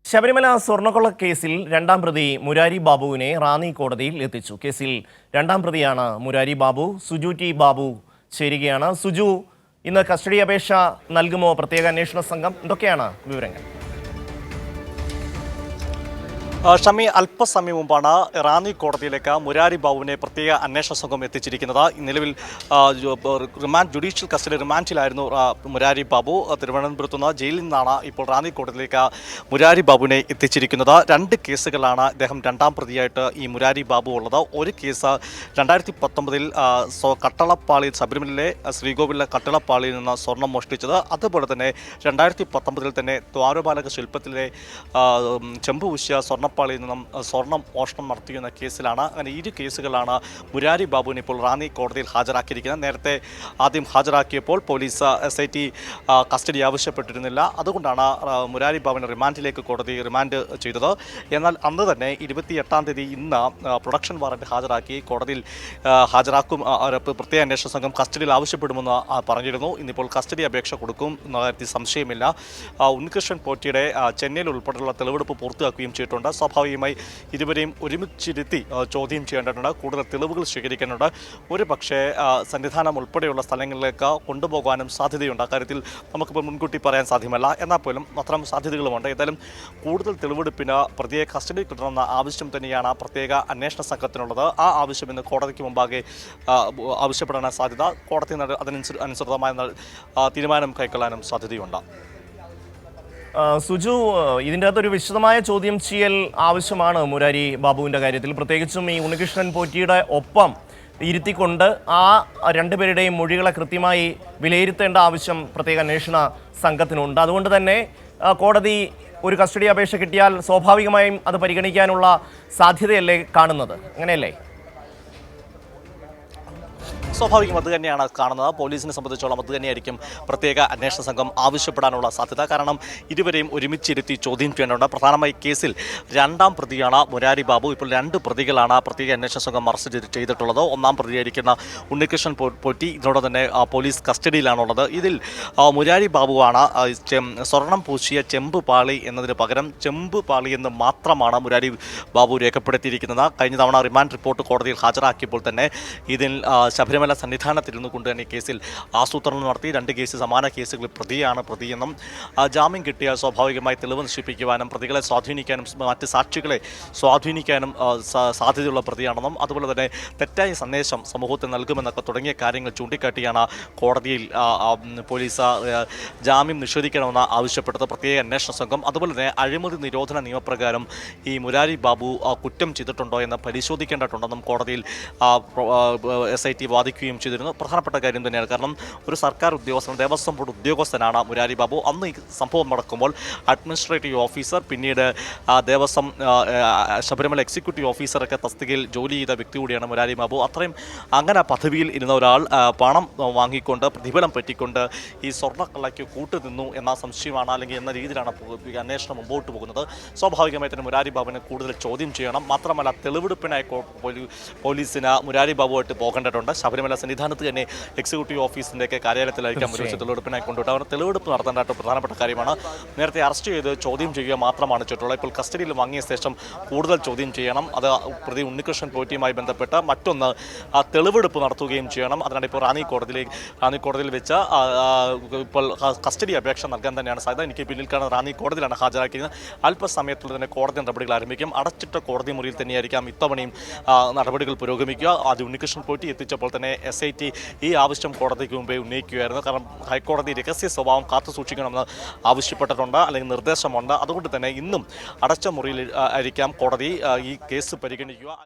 ശബരിമല സ്വർണ്ണക്കൊള്ള കേസിൽ രണ്ടാം പ്രതി മുരാരി ബാബുവിനെ റാന്നി കോടതിയിൽ എത്തിച്ചു. കേസിൽ രണ്ടാം പ്രതിയാണ് മുരാരി ബാബു. സുജു ടി ബാബു ചേരുകയാണ്. സുജു, ഇന്ന് കസ്റ്റഡി അപേക്ഷ നൽകുമോ പ്രത്യേക അന്വേഷണ സംഘം? എന്തൊക്കെയാണ് വിവരങ്ങൾ? ഷമി, അല്പസമയം മുമ്പാണ് റാന്നി കോടതിയിലേക്ക് മുരാരി ബാബുവിനെ പ്രത്യേക അന്വേഷണ സംഘം എത്തിച്ചിരിക്കുന്നത്. നിലവിൽ ജുഡീഷ്യൽ കസ്റ്റഡി റിമാൻഡിലായിരുന്നു മുരാരി ബാബു. തിരുവനന്തപുരത്ത് നിന്ന് ജയിലിൽ നിന്നാണ് ഇപ്പോൾ റാന്നി കോടതിയിലേക്ക് മുരാരി ബാബുവിനെ എത്തിച്ചിരിക്കുന്നത്. രണ്ട് കേസുകളാണ് ഇദ്ദേഹം രണ്ടാം പ്രതിയായിട്ട് ഈ മുരാരി ബാബു ഉള്ളത്. ഒരു കേസ് 2019 കട്ടളപ്പാളി ശബരിമലയിലെ ശ്രീകോവിലെ കട്ടളപ്പാളിയിൽ നിന്ന് സ്വർണം മോഷ്ടിച്ചത്. അതുപോലെ തന്നെ 2019 തന്നെ ദ്വാരപാലക ശില്പത്തിലെ ചെമ്പുപൂശിയ സ്വർണ്ണപ്പാളിയിൽ നിന്നും സ്വർണം മോഷണം നടത്തിയെന്ന കേസിലാണ്. അങ്ങനെ ഇരു കേസുകളാണ് മുരാരി ബാബുവിനെ ഇപ്പോൾ റാന്നി കോടതിയിൽ ഹാജരാക്കിയിരിക്കുന്നത്. നേരത്തെ ആദ്യം ഹാജരാക്കിയപ്പോൾ പോലീസ് SIT കസ്റ്റഡി ആവശ്യപ്പെട്ടിരുന്നില്ല. അതുകൊണ്ടാണ് മുരാരി ബാബുവിനെ റിമാൻഡിലേക്ക് കോടതി റിമാൻഡ് ചെയ്തത്. എന്നാൽ അന്ന് തന്നെ 28-ാം തീയതി ഇന്ന് പ്രൊഡക്ഷൻ വാറന്റ് ഹാജരാക്കി കോടതിയിൽ ഹാജരാക്കും. പ്രത്യേക അന്വേഷണ സംഘം കസ്റ്റഡിയിൽ ആവശ്യപ്പെടുമെന്ന് പറഞ്ഞിരുന്നു. ഇന്നിപ്പോൾ കസ്റ്റഡി അപേക്ഷ കൊടുക്കും എന്ന കാര്യത്തിൽ സംശയമില്ല. ഉണ്ണികൃഷ്ണൻ പോറ്റിയുടെ ചെന്നൈയിൽ ഉൾപ്പെടെയുള്ള തെളിവെടുപ്പ് പൂർത്തിയാക്കുകയും ചെയ്തിട്ടുണ്ട്. സ്വാഭാവികമായി ഇരുവരെയും ഒരുമിച്ചിരുത്തി ചോദ്യം ചെയ്യേണ്ടതുണ്ട്. കൂടുതൽ തെളിവുകൾ ശേഖരിക്കാനുണ്ട്. ഒരു പക്ഷേ സന്നിധാനം ഉൾപ്പെടെയുള്ള സ്ഥലങ്ങളിലേക്ക് കൊണ്ടുപോകാനും സാധ്യതയുണ്ട്. അക്കാര്യത്തിൽ നമുക്കിപ്പോൾ മുൻകൂട്ടി പറയാൻ സാധ്യമല്ല. എന്നാൽ പോലും അത്തരം സാധ്യതകളുമുണ്ട്. ഏതായാലും കൂടുതൽ തെളിവെടുപ്പിന് പ്രതിയെ കസ്റ്റഡിയിൽ കിട്ടണമെന്ന ആവശ്യം തന്നെയാണ് പ്രത്യേക അന്വേഷണ സംഘത്തിനുള്ളത്. ആ ആവശ്യം ഇന്ന് കോടതിക്ക് മുമ്പാകെ ആവശ്യപ്പെടാൻ സാധ്യത. കോടതി അതിനനുസൃതമായ തീരുമാനം കൈക്കൊള്ളാനും സാധ്യതയുണ്ട്. സുജു, ഇതിൻ്റെ അകത്തൊരു വിശദമായ ചോദ്യം ചെയ്യൽ ആവശ്യമാണ് മുരാരി ബാബുവിൻ്റെ കാര്യത്തിൽ. പ്രത്യേകിച്ചും ഈ ഉണ്ണികൃഷ്ണൻ പോറ്റിയുടെ ഒപ്പം ഇരുത്തിക്കൊണ്ട് ആ രണ്ടുപേരുടെയും മൊഴികളെ കൃത്യമായി വിലയിരുത്തേണ്ട ആവശ്യം പ്രത്യേക അന്വേഷണ സംഘത്തിനുണ്ട്. അതുകൊണ്ട് തന്നെ കോടതി ഒരു കസ്റ്റഡി അപേക്ഷ കിട്ടിയാൽ സ്വാഭാവികമായും അത് പരിഗണിക്കാനുള്ള സാധ്യതയല്ലേ കാണുന്നത്? അങ്ങനെയല്ലേ? സ്വാഭാവികം അത് തന്നെയാണ് കാണുന്നത്. പോലീസിനെ സംബന്ധിച്ചോളം അത് തന്നെയായിരിക്കും പ്രത്യേക അന്വേഷണ സംഘം ആവശ്യപ്പെടാനുള്ള സാധ്യത. കാരണം ഇരുവരെയും ഒരുമിച്ചിരുത്തി ചോദ്യം ചെയ്യേണ്ടതുണ്ട്. പ്രധാനമായി കേസിൽ രണ്ടാം പ്രതിയാണ് മുരാരി ബാബു. ഇപ്പോൾ രണ്ട് പ്രതികളാണ് പ്രത്യേക അന്വേഷണ സംഘം അറസ്റ്റ് ചെയ്തിട്ടുള്ളത്. ഒന്നാം പ്രതിയായിരിക്കുന്ന ഉണ്ണികൃഷ്ണൻ പോറ്റി ഇതിനോട് തന്നെ പോലീസ് കസ്റ്റഡിയിലാണുള്ളത്. ഇതിൽ മുരാരി ബാബുവാണ് സ്വർണം പൂശിയ ചെമ്പ് പാളി എന്നതിന് പകരം ചെമ്പ് പാളി എന്ന് മാത്രമാണ് മുരാരി ബാബു രേഖപ്പെടുത്തിയിരിക്കുന്നത്. കഴിഞ്ഞ തവണ റിമാൻഡ് റിപ്പോർട്ട് കോടതിയിൽ ഹാജരാക്കിയപ്പോൾ തന്നെ ഇതിൽ ശബരിമല സന്നിധാനത്തിരുന്നു കൊണ്ട് തന്നെ കേസിൽ ആസൂത്രണം നടത്തി. രണ്ട് കേസ് സമാന കേസുകളിൽ പ്രതിയെന്നും ജാമ്യം കിട്ടിയാൽ സ്വാഭാവികമായി തെളിവ് നശിപ്പിക്കുവാനും പ്രതികളെ സ്വാധീനിക്കാനും മറ്റ് സാക്ഷികളെ സ്വാധീനിക്കാനും സാധ്യതയുള്ള പ്രതിയാണെന്നും അതുപോലെ തന്നെ തെറ്റായ സന്ദേശം സമൂഹത്തിൽ നൽകുമെന്നൊക്കെ തുടങ്ങിയ കാര്യങ്ങൾ ചൂണ്ടിക്കാട്ടിയാണ് കോടതിയിൽ പോലീസ് ജാമ്യം നിഷേധിക്കണമെന്ന് ആവശ്യപ്പെട്ടത് പ്രത്യേക അന്വേഷണ സംഘം. അതുപോലെ തന്നെ അഴിമതി നിരോധന നിയമപ്രകാരം ഈ മുരാരി ബാബു കുറ്റം ചെയ്തിട്ടുണ്ടോ എന്ന് പരിശോധിക്കേണ്ടതുണ്ടെന്നും കോടതിയിൽ SIT വാദിക്കുകയും ചെയ്തിരുന്നു. പ്രധാനപ്പെട്ട കാര്യം തന്നെയാണ്. കാരണം ഒരു സർക്കാർ ഉദ്യോഗസ്ഥൻ, ദേവസ്വം ബോർഡ് ഉദ്യോഗസ്ഥനാണ് മുരാരി ബാബു. അന്ന് ഈ സംഭവം നടക്കുമ്പോൾ അഡ്മിനിസ്ട്രേറ്റീവ് ഓഫീസർ, പിന്നീട് ദേവസ്വം ശബരിമല എക്സിക്യൂട്ടീവ് ഓഫീസറൊക്കെ തസ്തികയിൽ ജോലി ചെയ്ത വ്യക്തി കൂടിയാണ് മുരാരി ബാബു. അങ്ങനെ പദവിയിൽ ഇരുന്ന ഒരാൾ പണം വാങ്ങിക്കൊണ്ട് പ്രതിഫലം പറ്റിക്കൊണ്ട് ഈ സ്വർണ്ണക്കള്ളയ്ക്ക് കൂട്ടുനിന്നു എന്ന സംശയമാണ്, അല്ലെങ്കിൽ എന്ന രീതിയിലാണ് അന്വേഷണം മുമ്പോട്ട് പോകുന്നത്. സ്വാഭാവികമായി തന്നെ മുരാരി ബാബുവിനെ കൂടുതൽ ചോദ്യം ചെയ്യണം. മാത്രമല്ല തെളിവെടുപ്പിനായി പോലീസിന് മുരാരി ബാബുവായിട്ട് പോകേണ്ടതുണ്ട്. ശബരിമല സന്നിധാനത്ത് തന്നെ എക്സിക്യൂട്ടീവ് ഓഫീസിൻ്റെയൊക്കെ കാര്യാലയത്തിലായിരിക്കാം ഒരു തെളിവെടുപ്പിനായി കൊണ്ടുപോയിട്ട് അവർ തെളിവെടുപ്പ് നടത്തേണ്ടതായിട്ട് പ്രധാനപ്പെട്ട കാര്യമാണ്. നേരത്തെ അറസ്റ്റ് ചെയ്ത് ചോദ്യം ചെയ്യുക മാത്രമാണ് ചെയ്തിട്ടുള്ളത്. ഇപ്പോൾ കസ്റ്റഡിയിൽ വാങ്ങിയ ശേഷം കൂടുതൽ ചോദ്യം ചെയ്യണം. അത് പ്രതി ഉണ്ണികൃഷ്ണൻ പോറ്റിയുമായി ബന്ധപ്പെട്ട് മറ്റൊന്ന് തെളിവെടുപ്പ് നടത്തുകയും ചെയ്യണം. അതിനാണ് ഇപ്പോൾ റാന്നി കോടതിയിൽ വെച്ച് ഇപ്പോൾ കസ്റ്റഡി അപേക്ഷ നൽകാൻ തന്നെയാണ് സാധ്യത. എനിക്ക് പിന്നിൽ കാണുന്ന റാന്നി കോടതിയിലാണ് ഹാജരാക്കിയത്. അല്പസമയത്തുള്ള തന്നെ കോടതി നടപടികൾ ആരംഭിക്കും. അടച്ചിട്ട കോടതി മുറിയിൽ തന്നെയായിരിക്കാം ഇത്തവണയും നടപടികൾ പുരോഗമിക്കുക. ആദ്യം ഉണ്ണികൃഷ്ണൻ പോറ്റി എത്തിച്ചപ്പോൾ തന്നെ SIT ഈ ആവശ്യം കോടതിക്ക് മുമ്പേ ഉന്നയിക്കുകയായിരുന്നു. കാരണം ഹൈക്കോടതി രഹസ്യ സ്വഭാവം കാത്തു സൂക്ഷിക്കണമെന്ന് ആവശ്യപ്പെട്ടിട്ടുണ്ട്, അല്ലെങ്കിൽ നിർദ്ദേശമുണ്ട്. അതുകൊണ്ട് തന്നെ ഇന്നും അടച്ച മുറിയിൽ ആയിരിക്കാം കോടതി ഈ കേസ് പരിഗണിക്കുക.